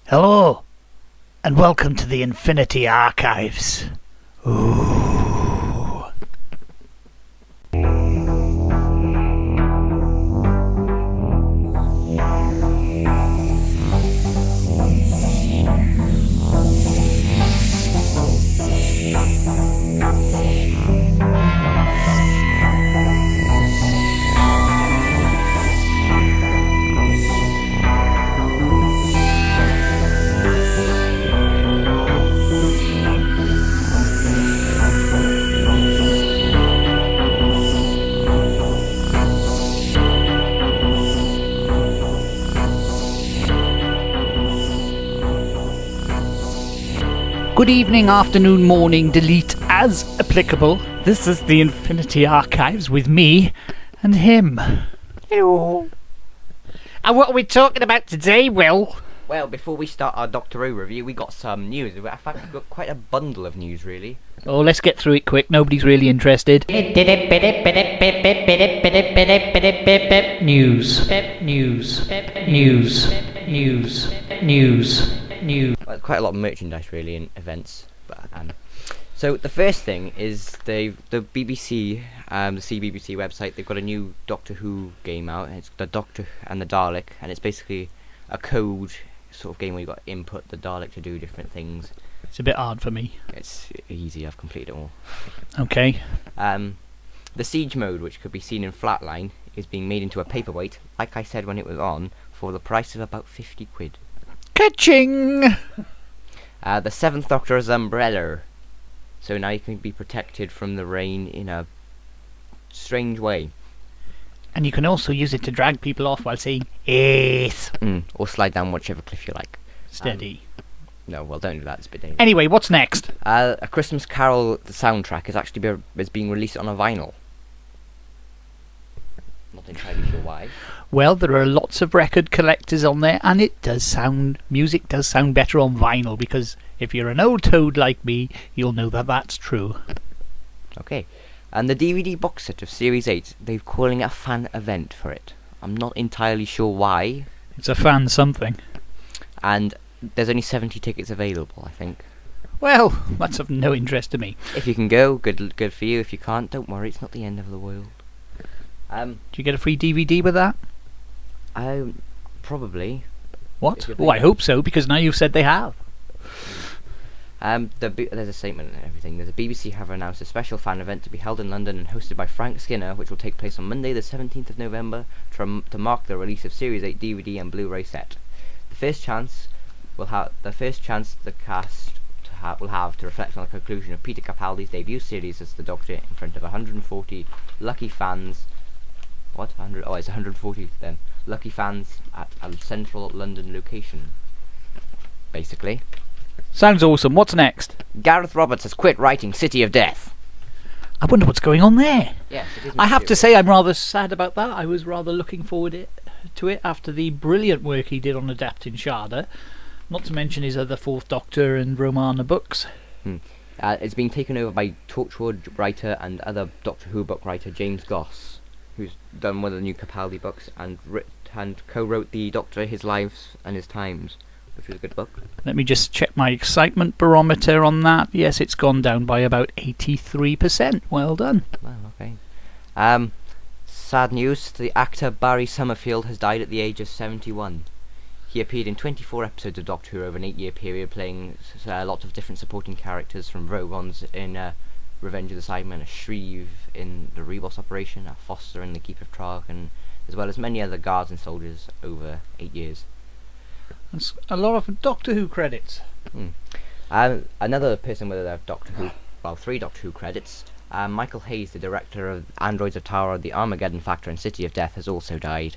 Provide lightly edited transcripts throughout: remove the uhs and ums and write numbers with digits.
Hello, and welcome to the Infinity Archives. Ooh. Good evening, afternoon, morning, delete as applicable. This is the Infinity Archives with me and him. Hello. And what are we talking about today, Will? Well, before we start our Doctor Who review, we got some news. In fact, we've got quite a bundle of news, really. Oh, let's get through it quick. Nobody's really interested. News. Well, quite a lot of merchandise, really, and events. But, so the first thing is the BBC, the CBBC website. They've got a new Doctor Who game out. And it's the Doctor and the Dalek, and it's basically a code sort of game where you got to input the Dalek to do different things. It's a bit hard for me. It's easy. I've completed it all. Okay. The Siege mode, which could be seen in Flatline, is being made into a paperweight, like I said when it was on, for the price of about 50 quid. Catching! The Seventh Doctor's umbrella. So now you can be protected from the rain in a strange way. And you can also use it to drag people off while saying, "Yes." Or slide down whichever cliff you like. Steady. No, well, don't do that. It's a bit dangerous. Anyway, what's next? A Christmas Carol soundtrack is being released on a vinyl. Not entirely sure why. Well, there are lots of record collectors on there, and music does sound better on vinyl, because if you're an old toad like me, you'll know that that's true. Okay. And the DVD box set of Series 8, they're calling it a fan event for it. I'm not entirely sure why. It's a fan something. And there's only 70 tickets available, I think. Well, that's of no interest to me. If you can go, good for you. If you can't, don't worry, it's not the end of the world. Do you get a free DVD with that? Probably. What? Oh, I hope so, because now you've said they have. There's a statement and everything. The BBC have announced a special fan event to be held in London and hosted by Frank Skinner, which will take place on Monday the 17th of November to mark the release of Series 8 DVD and Blu-ray set. The first chance the cast will have to reflect on the conclusion of Peter Capaldi's debut series as the Doctor in front of 140 lucky fans. What? 100? Oh, it's 140 then. Lucky fans at a central London location. Basically. Sounds awesome. What's next? Gareth Roberts has quit writing City of Death. I wonder what's going on there. Yes, it is. I have to say I'm rather sad about that. I was rather looking forward to it after the brilliant work he did on adapting Sharda. Not to mention his other Fourth Doctor and Romana books. It's being taken over by Torchwood writer and other Doctor Who book writer James Goss, who's done one of the new Capaldi books and co-wrote the Doctor, His Lives and His Times, which was a good book. Let me just check my excitement barometer on that. Yes, it's gone down by about 83%. Well done. Well, okay. Sad news, the actor Barry Summerfield has died at the age of 71. He appeared in 24 episodes of Doctor Who over an 8-year period, playing lots of different supporting characters, from Rogons in Revenge of the Cybermen, a Shreve in the Rebos operation, a Foster in the Keep of Trark, and as well as many other guards and soldiers over 8 years. That's a lot of Doctor Who credits. Another person with a Doctor Who, well, 3 Doctor Who credits. Michael Hayes, the director of Androids of Tower, The Armageddon Factor, and City of Death, has also died,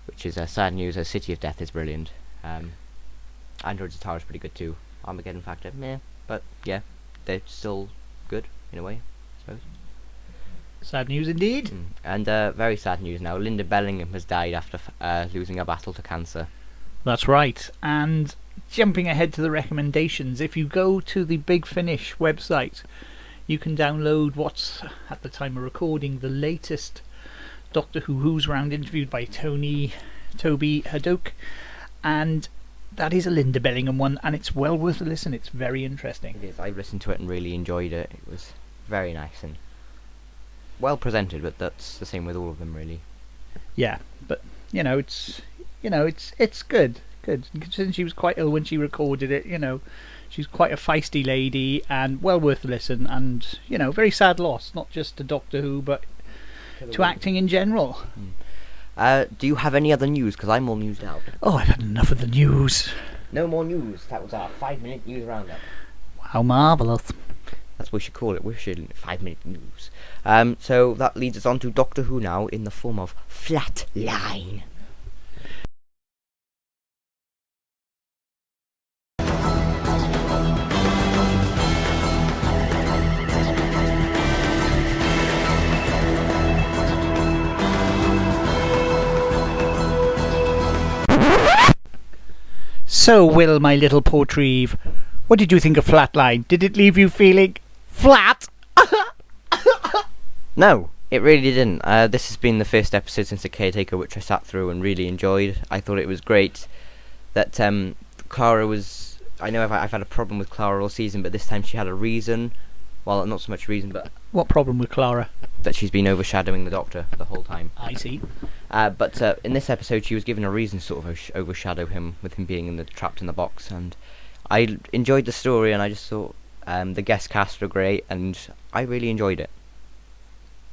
which is sad news, as City of Death is brilliant. Androids of Tower is pretty good too. Armageddon Factor, meh, but yeah, they're still good in a way, I suppose. Sad news indeed. And very sad news now. Linda Bellingham has died after losing a battle to cancer. That's right. And jumping ahead to the recommendations, if you go to the Big Finish website, you can download what's, at the time of recording, the latest Doctor Who's Round interviewed by Toby Hadoke, and That is a Linda Bellingham one, and it's well worth a listen. It's very interesting. It is. I listened to it and really enjoyed it. It was very nice and well presented, but that's the same with all of them, really. Yeah, but it's good. Good. Considering she was quite ill when she recorded it, she's quite a feisty lady and well worth a listen. And very sad loss, not just to Doctor Who, but to acting in general. Do you have any other news? Because I'm all newsed out. Oh, I've had enough of the news. No more news. That was our 5-minute news roundup. How marvellous. That's what we should call it. We should 5-minute news. So that leads us on to Doctor Who now in the form of Flatline. So, Will, my little portreeve, what did you think of Flatline? Did it leave you feeling flat? No, it really didn't. This has been the first episode since The Caretaker which I sat through and really enjoyed. I thought it was great that Clara was... I know I've had a problem with Clara all season, but this time she had a reason. Well, not so much reason, but... What problem with Clara? That she's been overshadowing the Doctor the whole time. I see. But in this episode she was given a reason to sort of overshadow him, with him being trapped in the box, and I enjoyed the story, and I just thought the guest cast were great, and I really enjoyed it.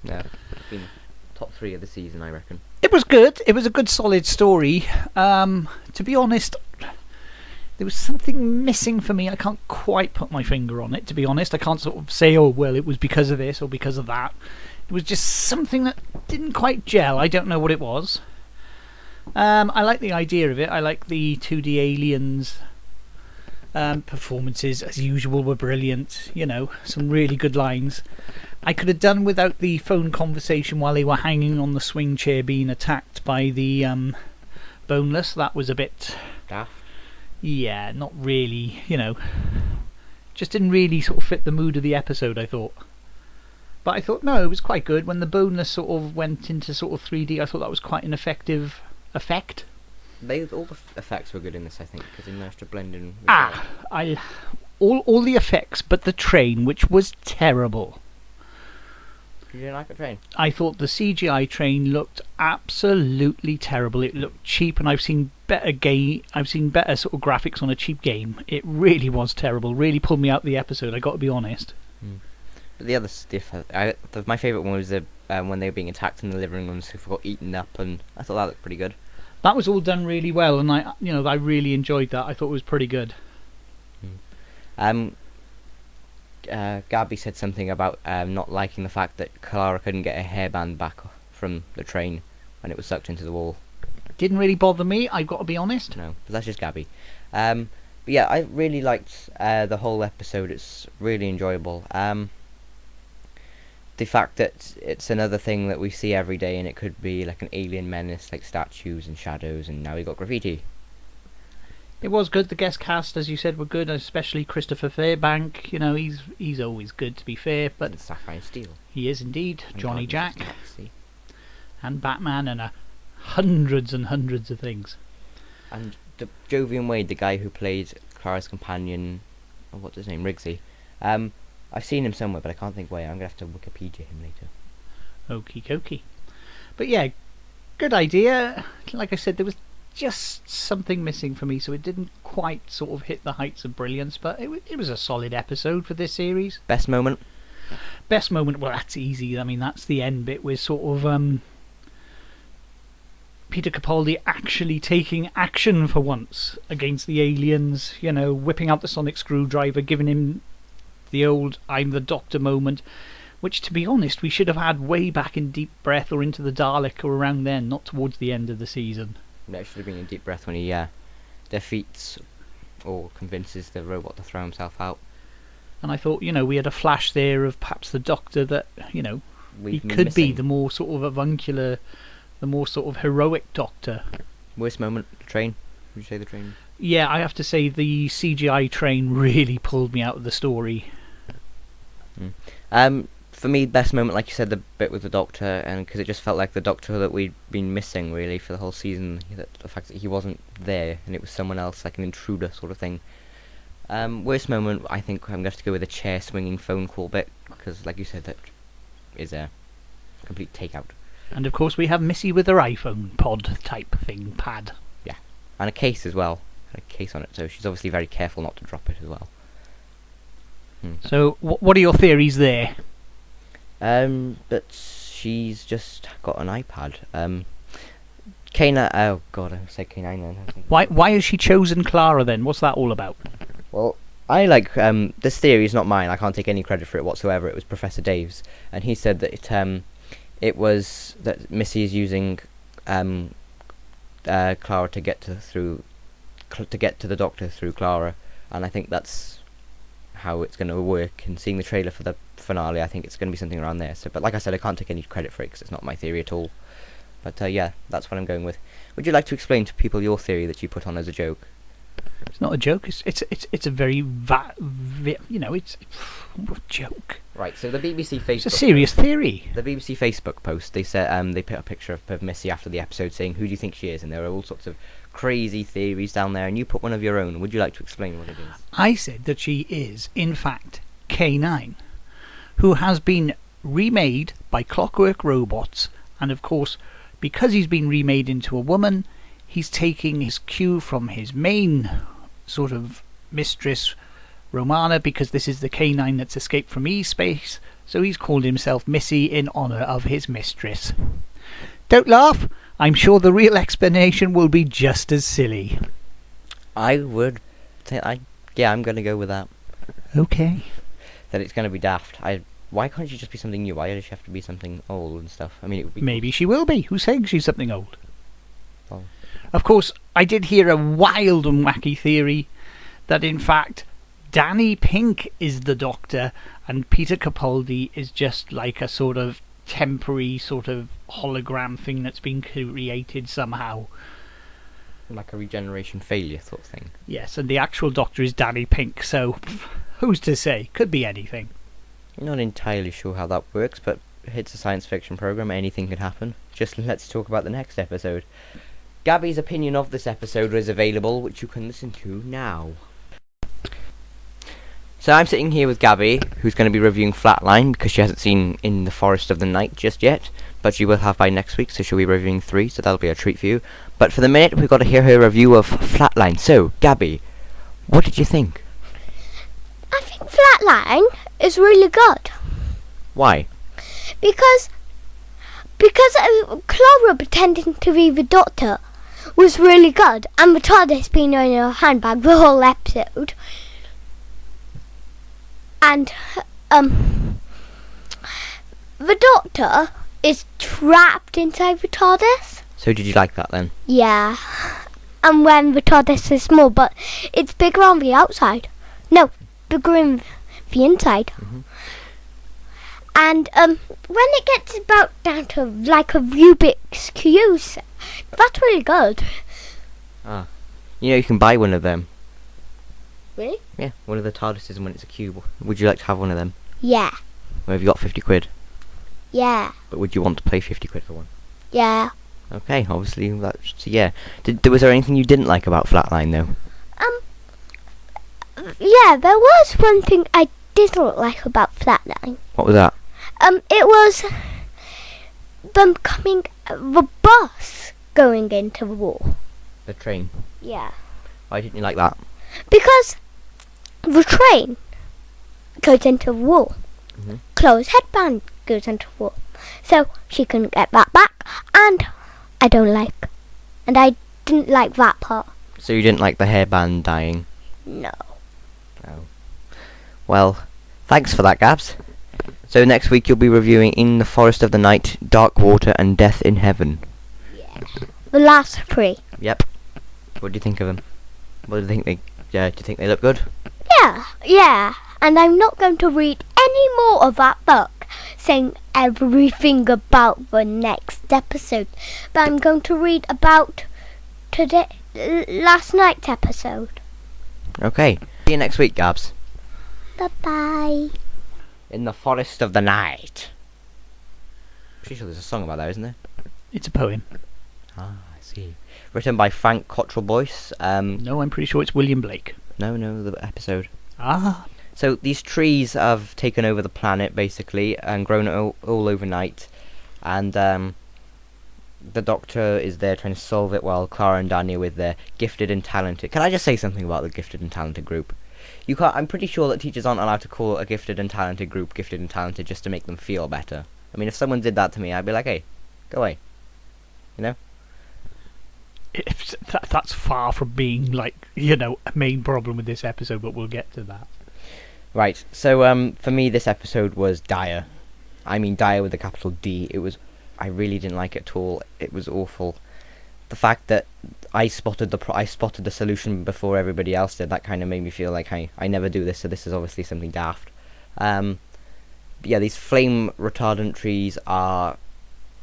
Yeah, it's been top 3 of the season, I reckon. It was good. It was a good, solid story. To be honest, there was something missing for me. I can't quite put my finger on it, to be honest. I can't sort of say, oh, well, it was because of this or because of that. It was just something that didn't quite gel. I don't know what it was. I like the idea of it. I like the 2D aliens. Performances, as usual, were brilliant. Some really good lines. I could have done without the phone conversation while they were hanging on the swing chair being attacked by the boneless. That was a bit... Daft? Yeah, not really, just didn't really sort of fit the mood of the episode, I thought. But I thought, no, it was quite good. When the boneless sort of went into sort of 3D, I thought that was quite an effective effect. All the effects were good in this, I think, because they managed to blend in. All the effects, but the train, which was terrible. You didn't like the train? I thought the CGI train looked absolutely terrible. It looked cheap, and I've seen better sort of graphics on a cheap game. It really was terrible. Really pulled me out of the episode, I got to be honest. But the other stuff, my favourite one was when they were being attacked in the living rooms who got eaten up, and I thought that looked pretty good. That was all done really well, and I really enjoyed that. I thought it was pretty good. Gabby said something about not liking the fact that Clara couldn't get her hairband back from the train when it was sucked into the wall. Didn't really bother me, I've got to be honest. No, but that's just Gabby. But yeah, I really liked the whole episode. It's really enjoyable. The fact that it's another thing that we see every day, and it could be like an alien menace, like statues and shadows, and now we got graffiti. It was good. The guest cast, as you said, were good, especially Christopher Fairbank. He's always good, to be fair. But and Sapphire Steel. He is indeed. And Johnny Jack. Galaxy. And Batman, and hundreds and hundreds of things. And Jovian Wade, the guy who played Clara's companion, what's his name, Rigsy. I've seen him somewhere, but I can't think where. I'm going to have to Wikipedia him later. Okie dokie. But yeah, good idea. Like I said, there was just something missing for me, so it didn't quite sort of hit the heights of brilliance, but it was a solid episode for this series. Best moment? Best moment, well, that's easy. I mean, that's the end bit with sort of Peter Capaldi actually taking action for once against the aliens, whipping out the sonic screwdriver, giving him the old I'm the Doctor moment, which, to be honest, we should have had way back in Deep Breath or Into the Dalek or around then, not towards the end of the season. That should have been in Deep Breath when he defeats or convinces the robot to throw himself out. And I thought, we had a flash there of perhaps the Doctor that, he could be the more sort of avuncular, the more sort of heroic Doctor. Worst moment, the train? Would you say the train? Yeah, I have to say the CGI train really pulled me out of the story. for me, best moment, like you said, the bit with the Doctor, and because it just felt like the Doctor that we'd been missing, really, for the whole season. The fact that he wasn't there, and it was someone else, like an intruder sort of thing. Worst moment, I think I'm going to have to go with the chair swinging phone call bit, because, like you said, that is a complete takeout. And of course we have Missy with her iPhone pod type thing, pad. Yeah, and a case as well. A case on it, so she's obviously very careful not to drop it as well. So, what are your theories there? But she's just got an iPad. K9. Oh God, I said K9 then. Why has she chosen Clara then? What's that all about? Well, I like this theory is not mine. I can't take any credit for it whatsoever. It was Professor Dave's, and he said that it was that Missy is using Clara to get to the Doctor through Clara, and I think that's how it's going to work. And seeing the trailer for the finale, I think it's going to be something around there. So, but like I said, I can't take any credit for it because it's not my theory at all. But yeah, that's what I'm going with. Would you like to explain to people your theory that you put on as a joke? It's not a joke. It's a very it's a joke. Right. So the BBC Facebook. It's a serious theory. The BBC Facebook post. They said they put a picture of Missy after the episode, saying, "Who do you think she is?" And there are all sorts of crazy theories down there. And you put one of your own. Would you like to explain what it is? I said that she is, in fact, K9, who has been remade by Clockwork Robots, and of course, because he's been remade into a woman, he's taking his cue from his main sort of mistress, Romana, because this is the K9 that's escaped from E-Space, so he's called himself Missy in honour of his mistress. Don't laugh, I'm sure the real explanation will be just as silly. I would think, I'm going to go with that. Okay. That it's going to be daft. Why can't she just be something new? Why does she have to be something old and stuff? I mean, it would be... Maybe she will be. Who's saying she's something old? Oh. Of course, I did hear a wild and wacky theory that, in fact, Danny Pink is the Doctor and Peter Capaldi is just like a sort of temporary sort of hologram thing that's been created somehow. Like a regeneration failure sort of thing. Yes, and the actual Doctor is Danny Pink, so who's to say? Could be anything. I'm not entirely sure how that works, but it's a science fiction program, anything could happen. Just let's talk about the next episode. Gabby's opinion of this episode is available, which you can listen to now. So I'm sitting here with Gabby, who's going to be reviewing Flatline, because she hasn't seen In the Forest of the Night just yet, but she will have by next week, so she'll be reviewing 3, so that'll be a treat for you. But for the minute, we've got to hear her review of Flatline. So, Gabby, what did you think? I think Flatline is really good. Why? Because Clara pretending to be the Doctor was really good, and the TARDIS being in her handbag the whole episode. And the Doctor is trapped inside the TARDIS. So did you like that then? Yeah. And when the TARDIS is small, but it's bigger on the outside. No, bigger in the inside. Mm-hmm. And when it gets about down to like a Rubik's Cube, that's really good. Ah. You know, you can buy one of them. Really? Yeah, one of the TARDISes when it's a cube. Would you like to have one of them? Yeah. Where have you got 50 quid? Yeah. But would you want to pay 50 quid for one? Yeah. Okay, obviously that's... So yeah. Was there anything you didn't like about Flatline though? Yeah, there was one thing I didn't like about Flatline. What was that? It was them the bus going into the wall. The train. Yeah. Why didn't you like that? Because the train goes into the wall. Mm-hmm. Chloe's headband goes into the wall. So she couldn't get that back, and I didn't like that part. So you didn't like the hairband dying? No. Oh. Well, thanks for that, Gabs. So next week you'll be reviewing In the Forest of the Night, Dark Water and Death in Heaven. Yeah. The last 3. Yep. What do you think of them? What do you think do you think they look good? Yeah. And I'm not going to read any more of that book saying everything about the next episode. But I'm going to read about last night's episode. Okay. See you next week, Gabs. Bye-bye. In the forest of the night. Pretty sure there's a song about that, isn't there? It's a poem. Ah, I see. Written by Frank Cottrell Boyce. No, I'm pretty sure it's William Blake. No, the episode. Ah. So these trees have taken over the planet, basically, and grown all overnight. And the Doctor is there trying to solve it while Clara and Danny are with their gifted and talented... Can I just say something about the gifted and talented group? You can't. I'm pretty sure that teachers aren't allowed to call a gifted and talented group gifted and talented just to make them feel better. I mean, if someone did that to me, I'd be like, hey, go away. You know? That's far from being, like, you know, a main problem with this episode, but we'll get to that. Right, so for me this episode was dire. I mean dire with a capital D. I really didn't like it at all. It was awful. The fact that I spotted the solution before everybody else did, that kind of made me feel like I never do this, so this is obviously something daft. Yeah, these flame retardant trees are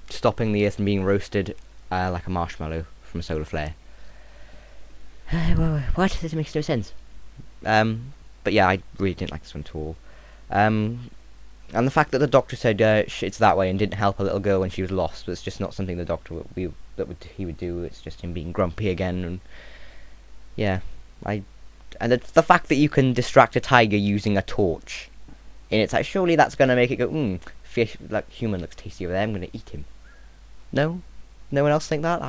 stopping the earth from being roasted like a marshmallow from a solar flare. What? This makes no sense. But yeah, I really didn't like this one at all. And the fact that the Doctor said it's that way and didn't help a little girl when she was lost was just not something the Doctor he would do. It's just him being grumpy again. And yeah, and the fact that you can distract a tiger using a torch, and it's like, surely that's gonna make it go, fish, like, human looks tasty over there, I'm gonna eat him. No one else think that?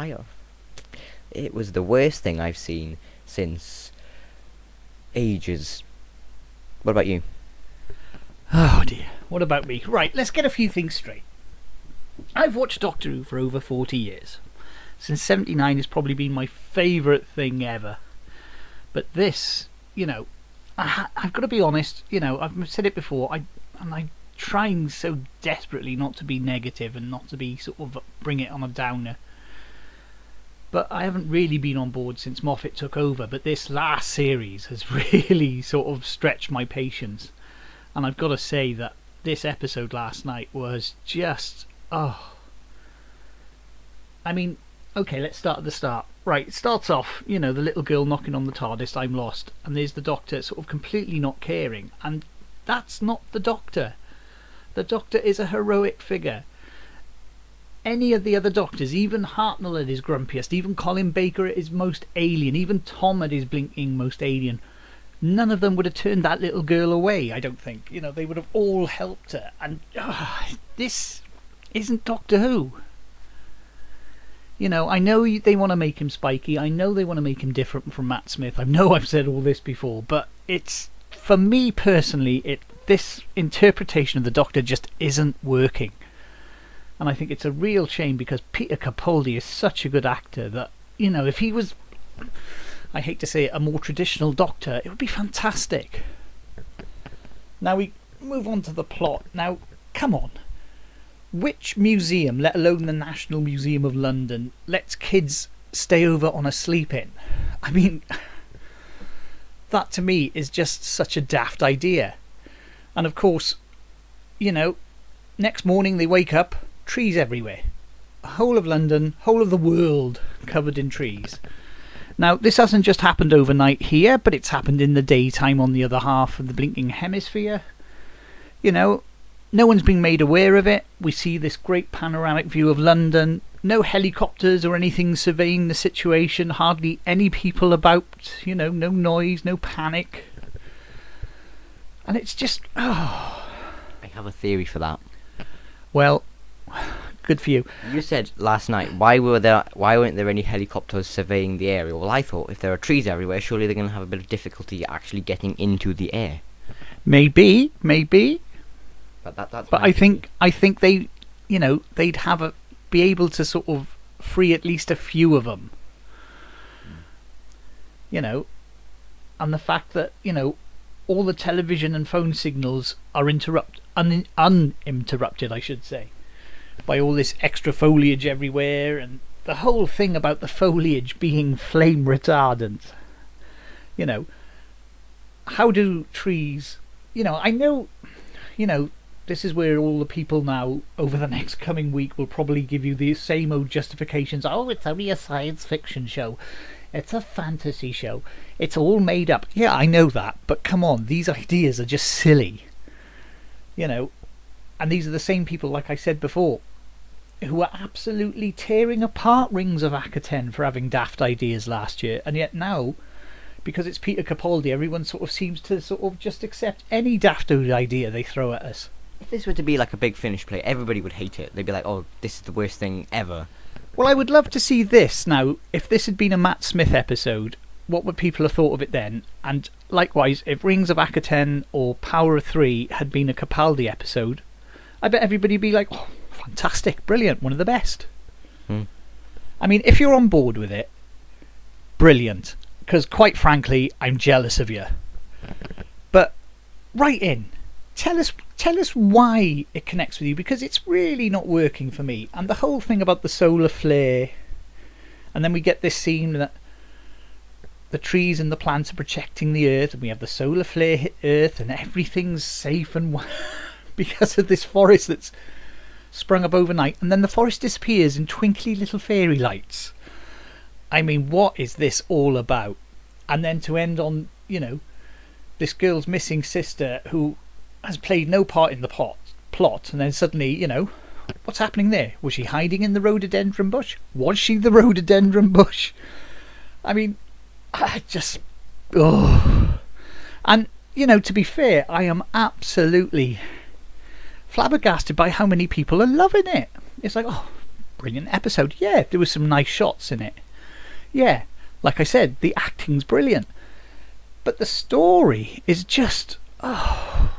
It was the worst thing I've seen since ages. What about you? Oh dear, what about me? Right, let's get a few things straight. I've watched Doctor Who for over 40 years. Since 79 has probably been my favourite thing ever. But this, you know, I've got to be honest, you know, I've said it before, I'm trying so desperately not to be negative and not to be sort of bring it on a downer. But I haven't really been on board since Moffat took over, but this last series has really sort of stretched my patience. And I've got to say that this episode last night was just... I mean, okay, let's start at the start. Right, it starts off, you know, the little girl knocking on the TARDIS, I'm lost. And there's the Doctor sort of completely not caring. And that's not the Doctor. The Doctor is a heroic figure. Any of the other Doctors, even Hartnell at his grumpiest, even Colin Baker at his most alien, even Tom at his blinking most alien, none of them would have turned that little girl away, I don't think. You know, they would have all helped her. And this isn't Doctor Who. You know, I know they want to make him spiky. I know they want to make him different from Matt Smith. I know I've said all this before, but it's, for me personally, this interpretation of the Doctor just isn't working. And I think it's a real shame because Peter Capaldi is such a good actor that, you know, if he was, I hate to say it, a more traditional Doctor, it would be fantastic. Now we move on to the plot. Now, come on. Which museum, let alone the National Museum of London, lets kids stay over on a sleep-in? I mean, that to me is just such a daft idea. And of course, you know, next morning they wake up, trees everywhere. Whole of London, whole of the world covered in trees. Now, this hasn't just happened overnight here, but it's happened in the daytime on the other half of the blinking hemisphere. You know, no one's been made aware of it. We see this great panoramic view of London. No helicopters or anything surveying the situation. Hardly any people about. You know, no noise, no panic. And it's just... I have a theory for that. Well, good for you. You said last night, why weren't there any helicopters surveying the area? Well, I thought if there are trees everywhere, surely they're going to have a bit of difficulty actually getting into the air. Maybe. But that's. But I think they, you know, they'd be able to sort of free at least a few of them. You know, and the fact that, you know, all the television and phone signals are uninterrupted, I should say, by all this extra foliage everywhere, and the whole thing about the foliage being flame retardant. You know, how do trees... You know, I know, you know, this is where all the people now, over the next coming week, will probably give you the same old justifications. Oh, it's only a science fiction show. It's a fantasy show. It's all made up. Yeah, I know that, but come on, these ideas are just silly. you know, and these are the same people, like I said before, who are absolutely tearing apart Rings of Akaten for having daft ideas last year, and yet now, because it's Peter Capaldi, everyone sort of seems to sort of just accept any daft idea they throw at us. If this were to be like a big Finish play, everybody would hate it. They'd be like, oh, this is the worst thing ever. Well, I would love to see this now. If this had been a Matt Smith episode, what would people have thought of it then? And likewise, if Rings of Akaten or Power of Three had been a Capaldi episode, I bet everybody would be like, oh, fantastic, brilliant, one of the best. I mean, if you're on board with it, brilliant. Because quite frankly, I'm jealous of you. But write in. Tell us why it connects with you, because it's really not working for me. And the whole thing about the solar flare, and then we get this scene that the trees and the plants are protecting the earth, and we have the solar flare hit earth, and everything's safe and because of this forest that's sprung up overnight, and then the forest disappears in twinkly little fairy lights. I mean, what is this all about? And then to end on, you know, this girl's missing sister who has played no part in the plot, and then suddenly, you know, what's happening there? Was she hiding in the rhododendron bush? Was she the rhododendron bush? I mean, I just... oh. And, you know, to be fair, I am absolutely flabbergasted by how many people are loving it. It's like, oh, brilliant episode. Yeah, there was some nice shots in it. Yeah, like I said, the acting's brilliant. But the story is just... oh...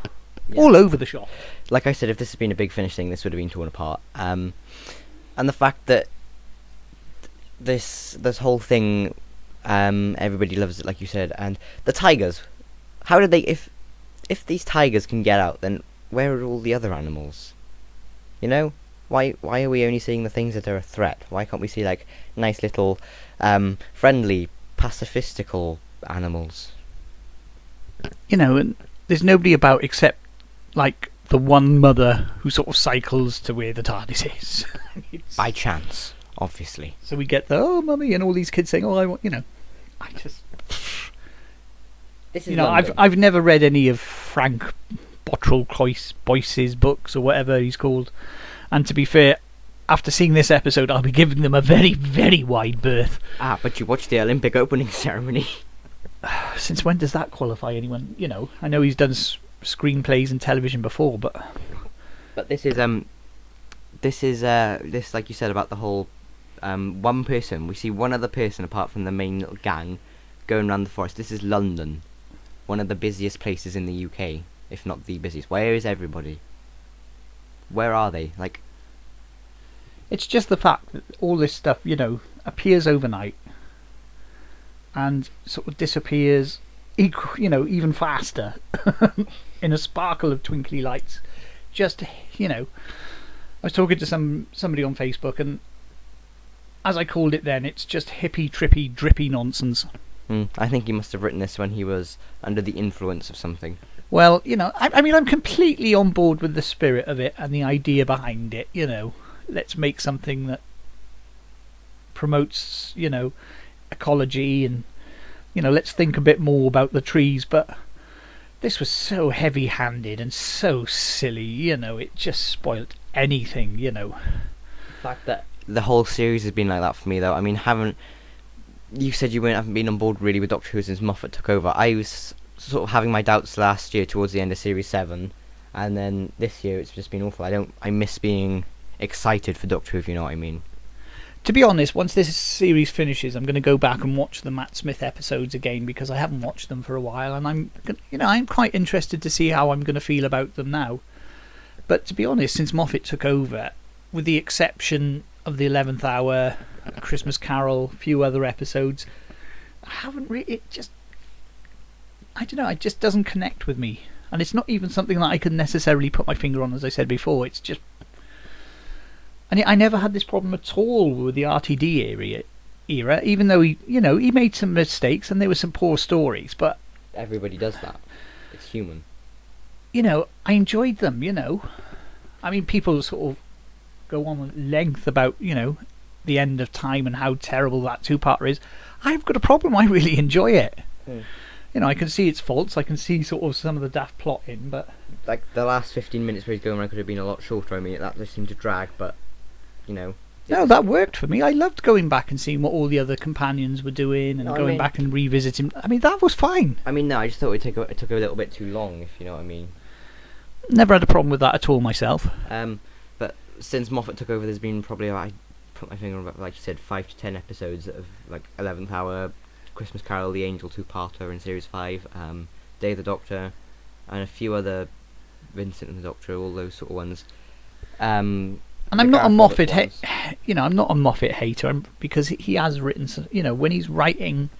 yeah. All over the shop. Like I said, if this had been a big Finish thing, this would have been torn apart. And the fact that this whole thing, everybody loves it, like you said, and the tigers. How did they? If these tigers can get out, then where are all the other animals? You know, why are we only seeing the things that are a threat? Why can't we see like nice little, friendly, pacifistical animals? You know, and there's nobody about except like the one mother who sort of cycles to where the TARDIS is. By chance, obviously. So we get the, oh, mummy, and all these kids saying, oh, I want, you know, I just... This is, you know, London. I've never read any of Frank Bottrell Boyce's books or whatever he's called. And to be fair, after seeing this episode, I'll be giving them a very, very wide berth. Ah, but you watched the Olympic opening ceremony. Since when does that qualify anyone? You know, I know he's done screenplays and television before, but this like you said about the whole one person. We see one other person apart from the main little gang going around the forest. This is London, one of the busiest places in the UK, if not the busiest. Where is everybody? Where are they? Like, it's just the fact that all this stuff, you know, appears overnight and sort of disappears, you know, even faster in a sparkle of twinkly lights. Just, you know, I was talking to somebody on Facebook, and as I called it then, it's just hippie, trippy, drippy nonsense. I think he must have written this when he was under the influence of something. Well, you know, I mean, I'm completely on board with the spirit of it and the idea behind it, you know. Let's make something that promotes, you know, ecology, and, you know, let's think a bit more about the trees. But this was so heavy-handed and so silly, you know, it just spoilt anything, you know. The fact that the whole series has been like that for me, though. I mean, you said you haven't been on board really with Doctor Who since Moffat took over. I was sort of having my doubts last year towards the end of Series 7, and then this year it's just been awful. I miss being excited for Doctor Who, if you know what I mean. To be honest, once this series finishes, I'm going to go back and watch the Matt Smith episodes again, because I haven't watched them for a while, and I'm quite interested to see how I'm going to feel about them now. But to be honest, since Moffat took over, with the exception of the 11th Hour, Christmas Carol, a few other episodes, I haven't really. I don't know. It just doesn't connect with me, and it's not even something that I can necessarily put my finger on, as I said before. It's just. And I never had this problem at all with the RTD era, even though he made some mistakes and there were some poor stories, but everybody does that. It's human. You know, I enjoyed them, you know. I mean, people sort of go on at length about, you know, the end of time and how terrible that two-parter is. I've got a problem. I really enjoy it. You I can see its faults. I can see sort of some of the daft plotting, but Like the last 15 minutes where he's going around could have been a lot shorter. I mean, that just seemed to drag, but no, that worked for me. I loved going back and seeing what all the other companions were doing, and going back and revisiting. I mean, that was fine. I mean, no, I just thought it took a little bit too long, if you know what I mean. Never had a problem with that at all myself. But since Moffat took over, there's been probably, I put my finger on about, like you said, 5 to 10 episodes of like 11th Hour, Christmas Carol, The Angel two-parter in Series 5, Day of the Doctor, and a few other Vincent and the Doctor, all those sort of ones. And I'm not a Moffat, I'm not a Moffat hater, because he has written, when he's writing,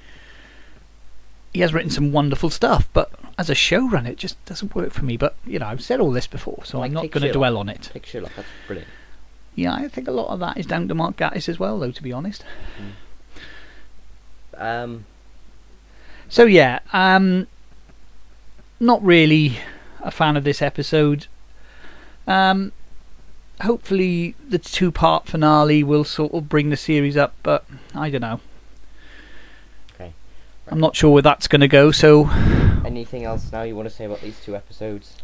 he has written some wonderful stuff. But as a showrunner, it just doesn't work for me. But I've said all this before, so I'm not going to dwell on it. Take Sherlock, that's brilliant. Yeah, I think a lot of that is down to Mark Gatiss as well, though, to be honest. So yeah, not really a fan of this episode. Hopefully the 2-part finale will sort of bring the series up, but I don't know. Okay. I'm not sure where that's going to go, so... Anything else now you want to say about these 2 episodes?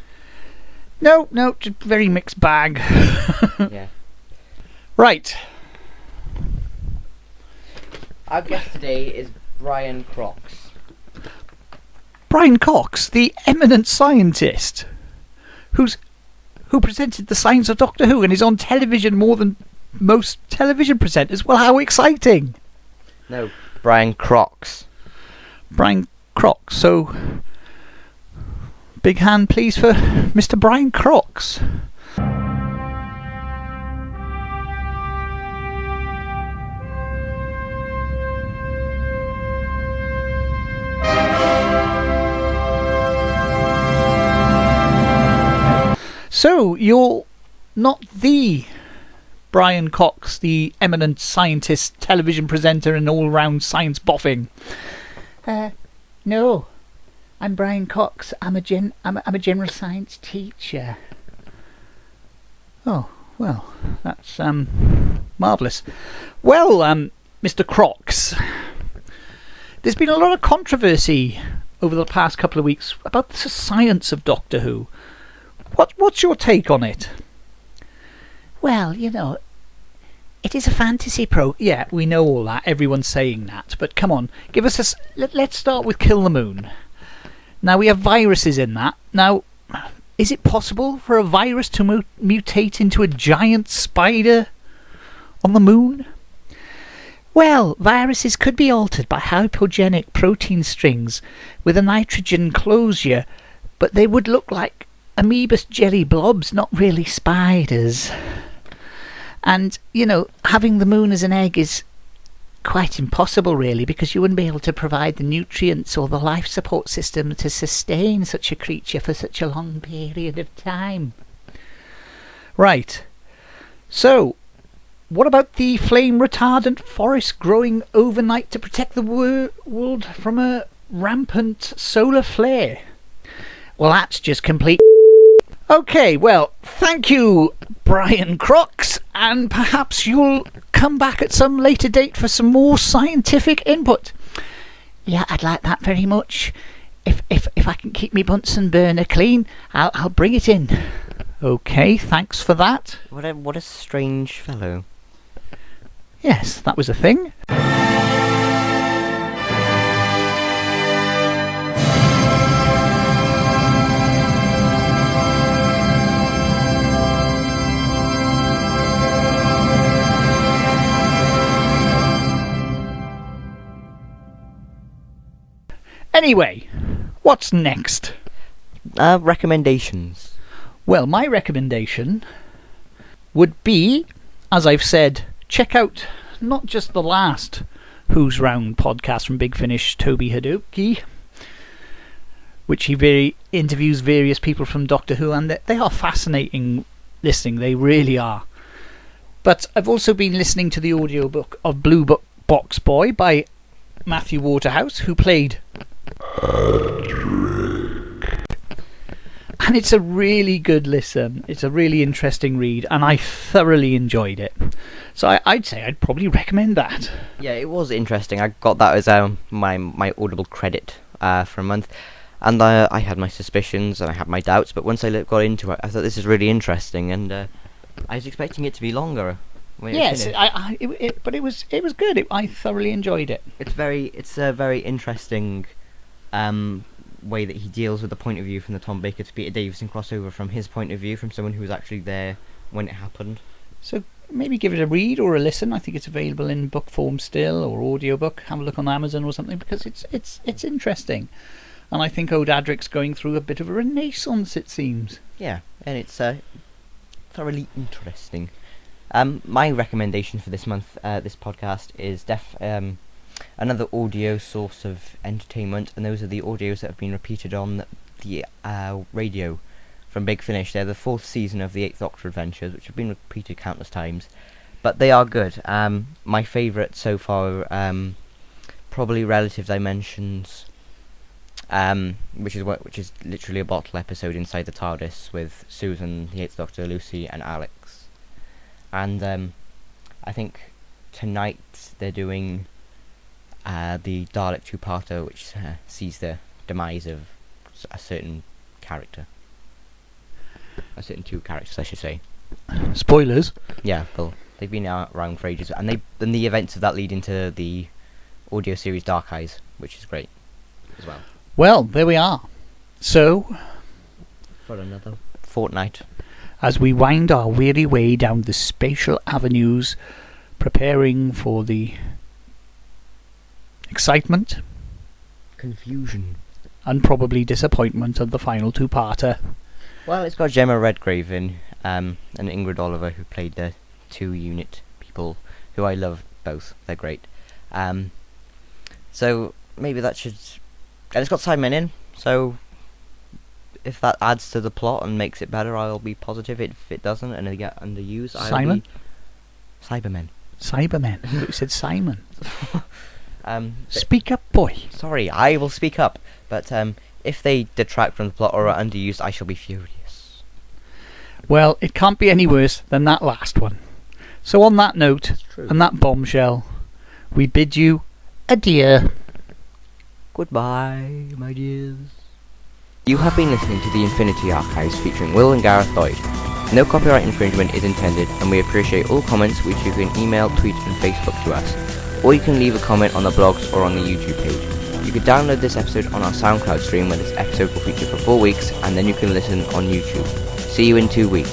No, just very mixed bag. Yeah. Right. Our guest today is Brian Cox. Brian Cox, the eminent scientist, who presented the Science of Doctor Who and is on television more than most television presenters. Well, how exciting! No, Brian Cox. Brian Cox. So, big hand, please, for Mr. Brian Cox. So, you're not the Brian Cox, the eminent scientist, television presenter and all-round science boffing. No, I'm Brian Cox. I'm a general science teacher. Oh, well, that's marvellous. Well, Mr. Cox, there's been a lot of controversy over the past couple of weeks about the science of Doctor Who. What's your take on it? Well, it is a fantasy Yeah, we know all that. Everyone's saying that. But come on, give us let's start with Kill the Moon. Now, we have viruses in that. Now, is it possible for a virus to mutate into a giant spider on the moon? Well, viruses could be altered by hypogenic protein strings with a nitrogen closure, but they would look like amoebus jelly blobs, not really spiders. And, having the moon as an egg is quite impossible, really, because you wouldn't be able to provide the nutrients or the life support system to sustain such a creature for such a long period of time. Right. So, what about the flame-retardant forest growing overnight to protect the world from a rampant solar flare? Well, that's just complete... Okay, well, thank you, Brian Cox, and perhaps you'll come back at some later date for some more scientific input. Yeah, I'd like that very much. If I can keep me Bunsen burner clean, I'll bring it in. Okay, thanks for that. What a strange fellow. Yes, that was a thing. Anyway, what's next? Recommendations. Well, my recommendation would be, as I've said, check out not just the last Who's Round podcast from Big Finish, Toby Hadoke, which he interviews various people from Doctor Who, and they are fascinating listening, they really are. But I've also been listening to the audiobook of Blue Box Boy by Matthew Waterhouse, who played... And it's a really good listen. It's a really interesting read, and I thoroughly enjoyed it. So I'd say I'd probably recommend that. Yeah, it was interesting. I got that as my Audible credit for a month, and I had my suspicions and I had my doubts, but once I got into it, I thought this is really interesting, and I was expecting it to be longer. Yes, but it was good. I thoroughly enjoyed it. It's a very interesting way that he deals with the point of view from the Tom Baker to Peter Davison crossover, from his point of view, from someone who was actually there when it happened. So maybe give it a read or a listen. I think it's available in book form still, or audiobook. Have a look on Amazon or something, because it's interesting. And I think O'Dadrick's going through a bit of a renaissance, it seems. Yeah, and it's thoroughly interesting. My recommendation for this month, this podcast, is another audio source of entertainment, and those are the audios that have been repeated on the radio from Big Finish. They're the 4th season of the 8th Doctor Adventures, which have been repeated countless times, but they are good. My favourite so far, probably Relative Dimensions, which is literally a bottle episode inside the TARDIS with Susan, the 8th Doctor, Lucy, and Alex. And I think tonight they're doing the Dalek two-parter, which sees the demise of a certain character. A certain 2 characters, I should say. Spoilers. Yeah, well, they've been around for ages, and the events of that lead into the audio series Dark Eyes, which is great as well. Well, there we are. So, for another fortnight, as we wind our weary way down the spatial avenues, preparing for the excitement, confusion, and probably disappointment of the final 2-parter. Well, it's got Gemma Redgrave in, and Ingrid Oliver, who played the 2-unit people, who I love both. They're great. So maybe that should... And it's got Simon in, so if that adds to the plot and makes it better, I'll be positive. If it doesn't and they get underused, Simon? Cybermen. Cybermen. You said Simon. Speak up, boy. Sorry, I will speak up. But if they detract from the plot or are underused, I shall be furious. Well, it can't be any worse than that last one. So on that note, and that bombshell, we bid you adieu. Goodbye, my dears. You have been listening to the Infinity Archives featuring Will and Gareth Lloyd. No copyright infringement is intended, and we appreciate all comments, which you can email, tweet and Facebook to us. Or you can leave a comment on the blogs or on the YouTube page. You can download this episode on our SoundCloud stream, where this episode will feature for 4 weeks, and then you can listen on YouTube. See you in 2 weeks.